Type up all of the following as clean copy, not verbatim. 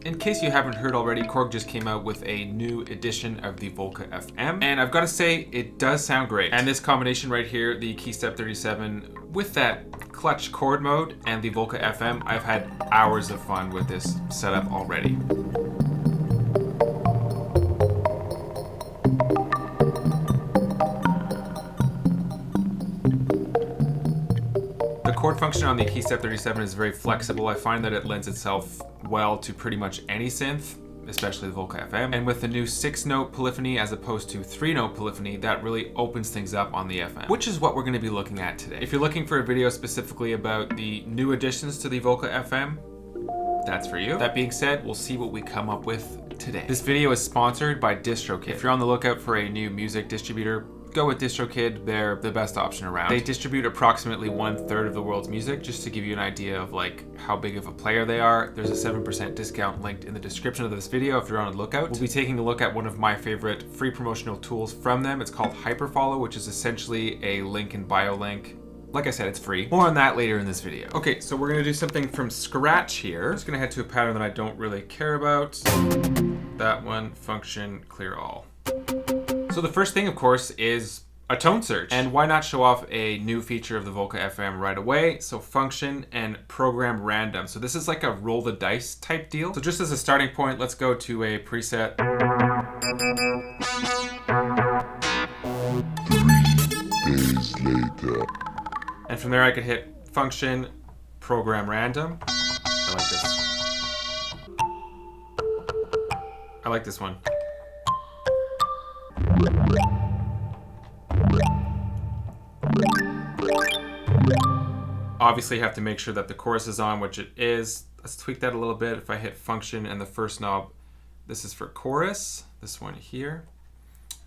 In case you haven't heard already, Korg just came out with a new edition of the Volca FM, and I've got to say, it does sound great. And this combination right here, the Keystep 37 with that clutch chord mode and the Volca FM, I've had hours of fun with this setup already. The chord function on the Keystep 37 is very flexible. I find that it lends itself well to pretty much any synth, especially the Volca FM. And with the new 6-note polyphony as opposed to 3-note polyphony, that really opens things up on the FM, which is what we're going to be looking at today. If you're looking for a video specifically about the new additions to the Volca FM, that's for you. That being said, we'll see what we come up with today. This video is sponsored by DistroKid. If you're on the lookout for a new music distributor, go with DistroKid. They're the best option around. They distribute approximately 1/3 of the world's music. Just to give you an idea of like how big of a player they are, there's a 7% discount linked in the description of this video if you're on the lookout. We'll be taking a look at one of my favorite free promotional tools from them. It's called Hyperfollow, which is essentially a link and bio link. Like I said, it's free. More on that later in this video. Okay, so we're gonna do something from scratch here. I'm just gonna head to a pattern that I don't really care about. That one, function, clear all. So the first thing, of course, is a tone search. And why not show off a new feature of the Volca FM right away? So function and program random. So this is like a roll the dice type deal. So just as a starting point, let's go to a preset. 3 days later. And from there I could hit function, program random. I like this. I like this one. Obviously you have to make sure that the chorus is on, which it is. Let's tweak that a little bit. If I hit function and the first knob, this is for chorus, this one here,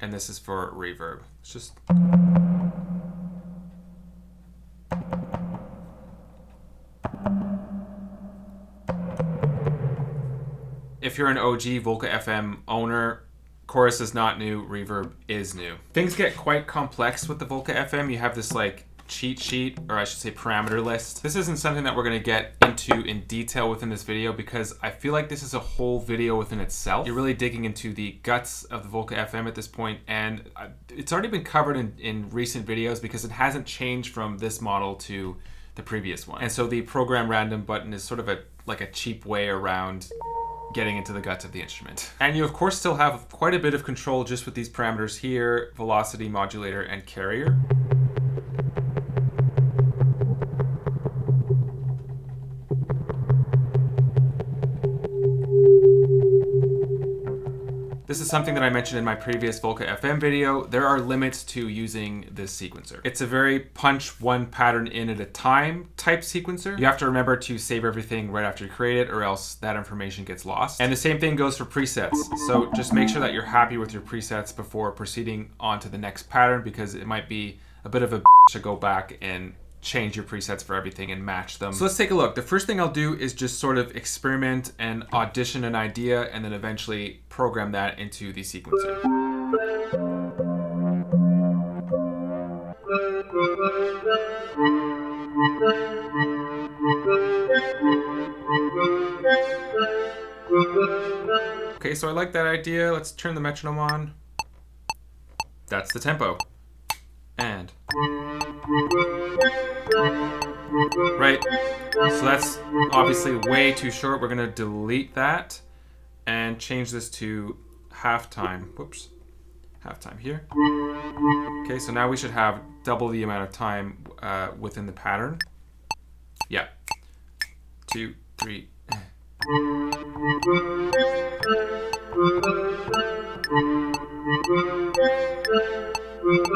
and this is for reverb. It's just... If you're an OG Volca FM owner, chorus is not new, reverb is new. Things get quite complex with the Volca FM. You have this like cheat sheet, or I should say parameter list. This isn't something that we're gonna get into in detail within this video because I feel like this is a whole video within itself. You're really digging into the guts of the Volca FM at this point, and it's already been covered in recent videos because it hasn't changed from this model to the previous one. And so the program random button is sort of like a cheap way around getting into the guts of the instrument. And you of course still have quite a bit of control just with these parameters here, velocity, modulator, and carrier. This is something that I mentioned in my previous Volca FM video. There are limits to using this sequencer. It's a very punch one pattern in at a time type sequencer. You have to remember to save everything right after you create it or else that information gets lost. And the same thing goes for presets. So just make sure that you're happy with your presets before proceeding on to the next pattern because it might be a bit of a to go back and change your presets for everything and match them. So let's take a look. The first thing I'll do is just sort of experiment and audition an idea and then eventually program that into the sequencer. Okay, so I like that idea. Let's turn the metronome on. That's the tempo. And right, so that's obviously way too short. We're gonna delete that and change this to halftime. Whoops, halftime here. Okay, so now we should have double the amount of time within the pattern. Yeah, 2, 3.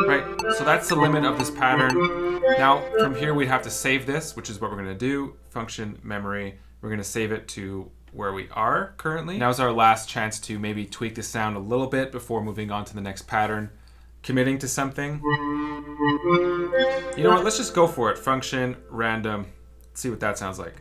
Right, so that's the limit of this pattern. Now, from here we'd have to save this, which is what we're gonna do. Function, memory, we're gonna save it to where we are currently. Now's our last chance to maybe tweak the sound a little bit before moving on to the next pattern. Committing to something. You know what, let's just go for it. Function, random, let's see what that sounds like.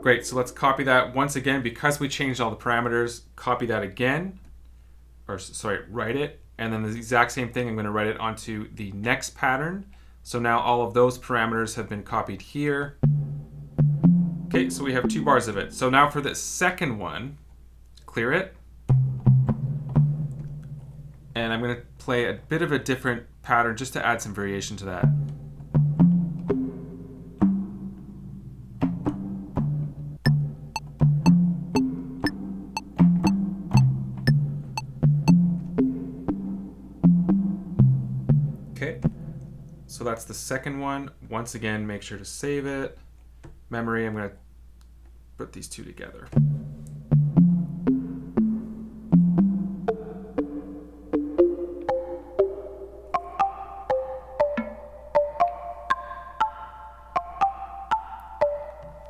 Great, so let's copy that once again. Because we changed all the parameters, copy that again. Or sorry, write it. And then the exact same thing, I'm going to write it onto the next pattern. So now all of those parameters have been copied here. Okay, so we have 2 bars of it. So now for the second one, clear it. And I'm going to play a bit of a different pattern just to add some variation to that. Okay, so that's the second one. Once again, make sure to save it. Memory, I'm going to put these 2 together.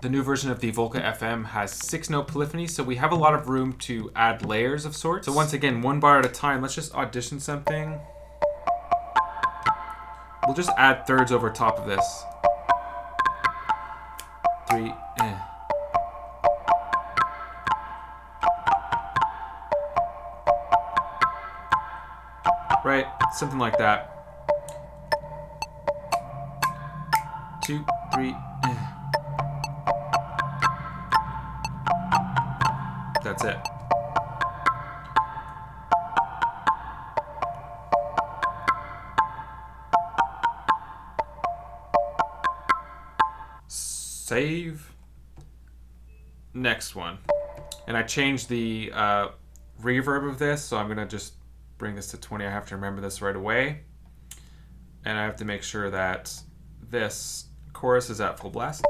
The new version of the Volca FM has 6-note polyphony, so we have a lot of room to add layers of sorts. So once again, 1 bar at a time. Let's just audition something. We'll just add thirds over top of this. 3, Right, something like that. 2, 3, That's it. Save. Next one. And I changed the reverb of this, so I'm going to just bring this to 20. I have to remember this right away. And I have to make sure that this chorus is at full blast.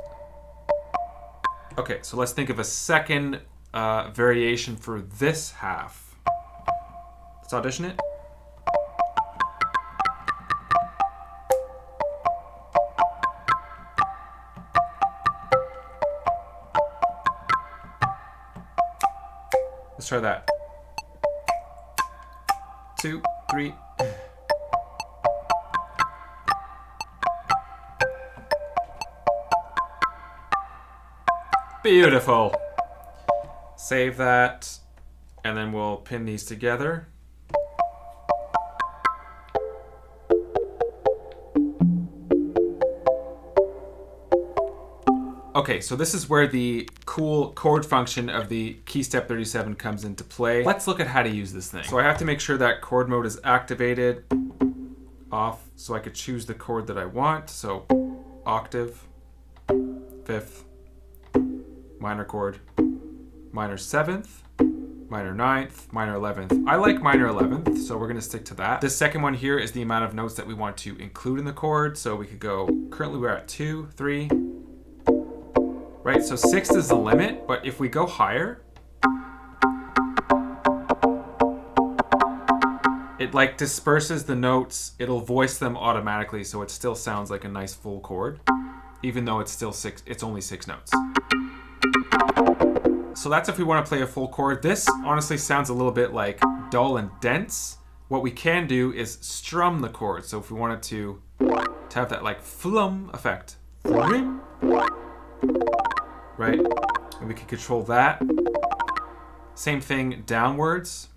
Okay, so let's think of a second variation for this half. Let's audition it. Let's try that. 2, 3. Beautiful. Save that, and then we'll pin these together. Okay, so this is where the cool chord function of the Keystep 37 comes into play. Let's look at how to use this thing. So I have to make sure that chord mode is activated, off, so I could choose the chord that I want. So octave, 5th, minor chord, minor 7th, minor 9th, minor 11th. I like minor 11th, so we're gonna stick to that. This second one here is the amount of notes that we want to include in the chord. So we could go, currently we're at 2, 3, right? So 6 is the limit, but if we go higher, it like disperses the notes. It'll voice them automatically, so it still sounds like a nice full chord, even though it's still 6, it's only 6 notes. So that's if we want to play a full chord. This honestly sounds a little bit like dull and dense. What we can do is strum the chord. So if we wanted to have that like flum effect, right? And we can control that. Same thing downwards.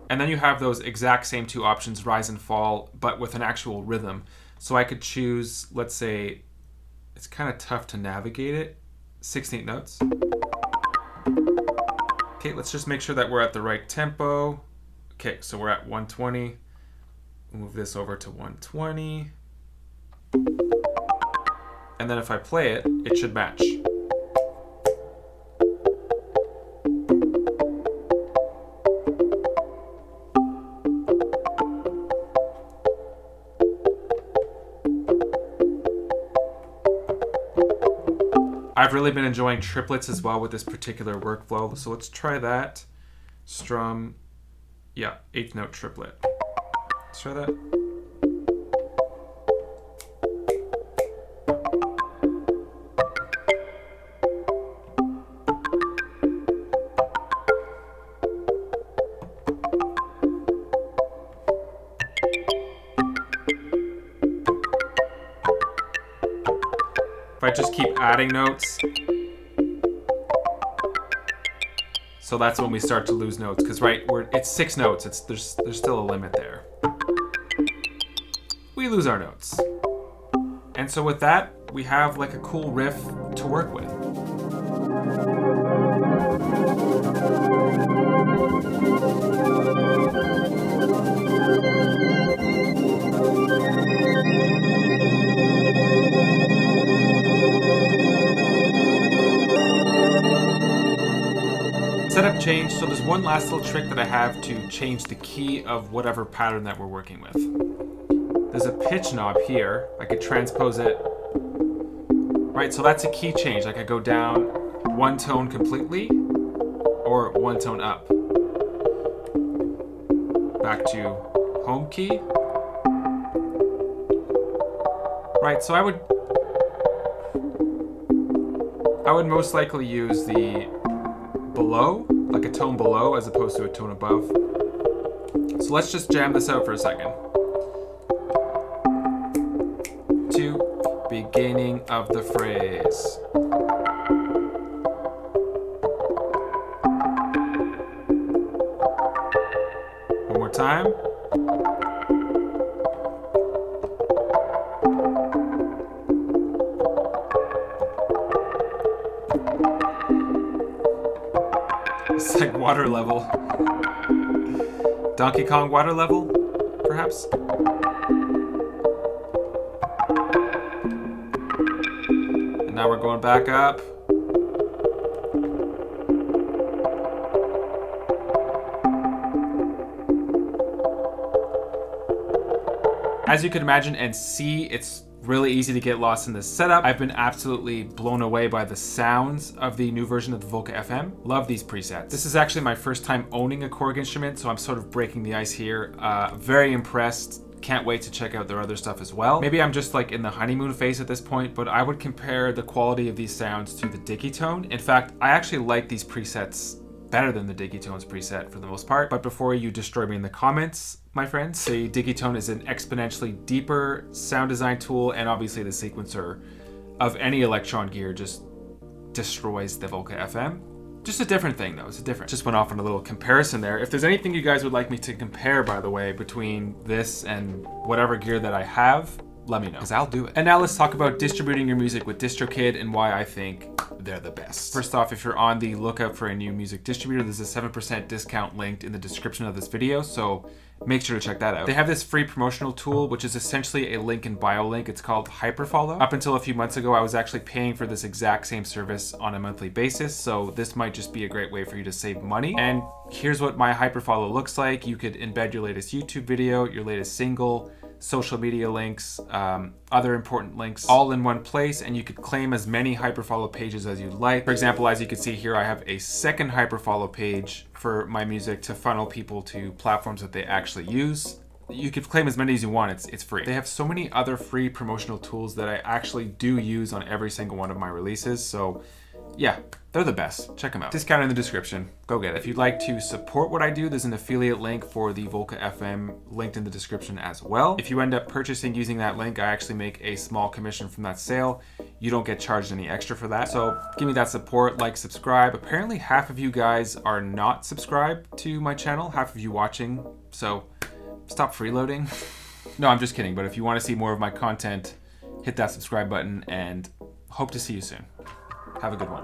And then you have those exact same 2 options, rise and fall, but with an actual rhythm. So I could choose, let's say, it's kind of tough to navigate it, 16th notes. Okay, let's just make sure that we're at the right tempo. Okay, so we're at 120. Move this over to 120. And then if I play it, it should match. I've really been enjoying triplets as well with this particular workflow, so let's try that. Strum, yeah, 8th note triplet. Let's try that. If I just keep adding notes, so that's when we start to lose notes, because it's 6 notes. There's still a limit there. We lose our notes. And so with that, we have like a cool riff to work with. Setup change, so there's one last little trick that I have to change the key of whatever pattern that we're working with. There's a pitch knob here. I could transpose it. Right, so that's a key change. Like I go down one tone completely or one tone up. Back to home key. Right, so I would most likely use the below, like a tone below as opposed to a tone above. So let's just jam this out for a second. To beginning of the phrase. One more time. It's like water level. Donkey Kong water level, perhaps? And now we're going back up. As you can imagine and see, it's really easy to get lost in this setup. I've been absolutely blown away by the sounds of the new version of the Volca FM. Love these presets. This is actually my first time owning a Korg instrument, so I'm sort of breaking the ice here. Very impressed. Can't wait to check out their other stuff as well. Maybe I'm just like in the honeymoon phase at this point, but I would compare the quality of these sounds to the Digitone. In fact, I actually like these presets better than the Digitone's preset for the most part. But before you destroy me in the comments, my friends, the Digitone is an exponentially deeper sound design tool, and obviously the sequencer of any Electron gear just destroys the Volca FM. Just a different thing though, it's a different. Just went off on a little comparison there. If there's anything you guys would like me to compare, by the way, between this and whatever gear that I have, let me know, because I'll do it. And now let's talk about distributing your music with DistroKid and why I think they're the best. First off, if you're on the lookout for a new music distributor, there's a 7% discount linked in the description of this video, so make sure to check that out. They have this free promotional tool, which is essentially a link in bio link. It's called Hyperfollow. Up until a few months ago, I was actually paying for this exact same service on a monthly basis, so this might just be a great way for you to save money. And here's what my Hyperfollow looks like. You could embed your latest YouTube video, your latest single, social media links, other important links all in one place, and you could claim as many Hyperfollow pages as you'd like. For example, as you can see here, I have a second Hyperfollow page for my music to funnel people to platforms that they actually use. You could claim as many as you want, it's free. They have so many other free promotional tools that I actually do use on every single one of my releases, so yeah, they're the best. Check them out. Discount in the description. Go get it. If you'd like to support what I do, there's an affiliate link for the Volca FM linked in the description as well. If you end up purchasing using that link, I actually make a small commission from that sale. You don't get charged any extra for that. So give me that support, like, subscribe. Apparently half of you guys are not subscribed to my channel, half of you watching. So stop freeloading. No, I'm just kidding. But if you want to see more of my content, hit that subscribe button and hope to see you soon. Have a good one.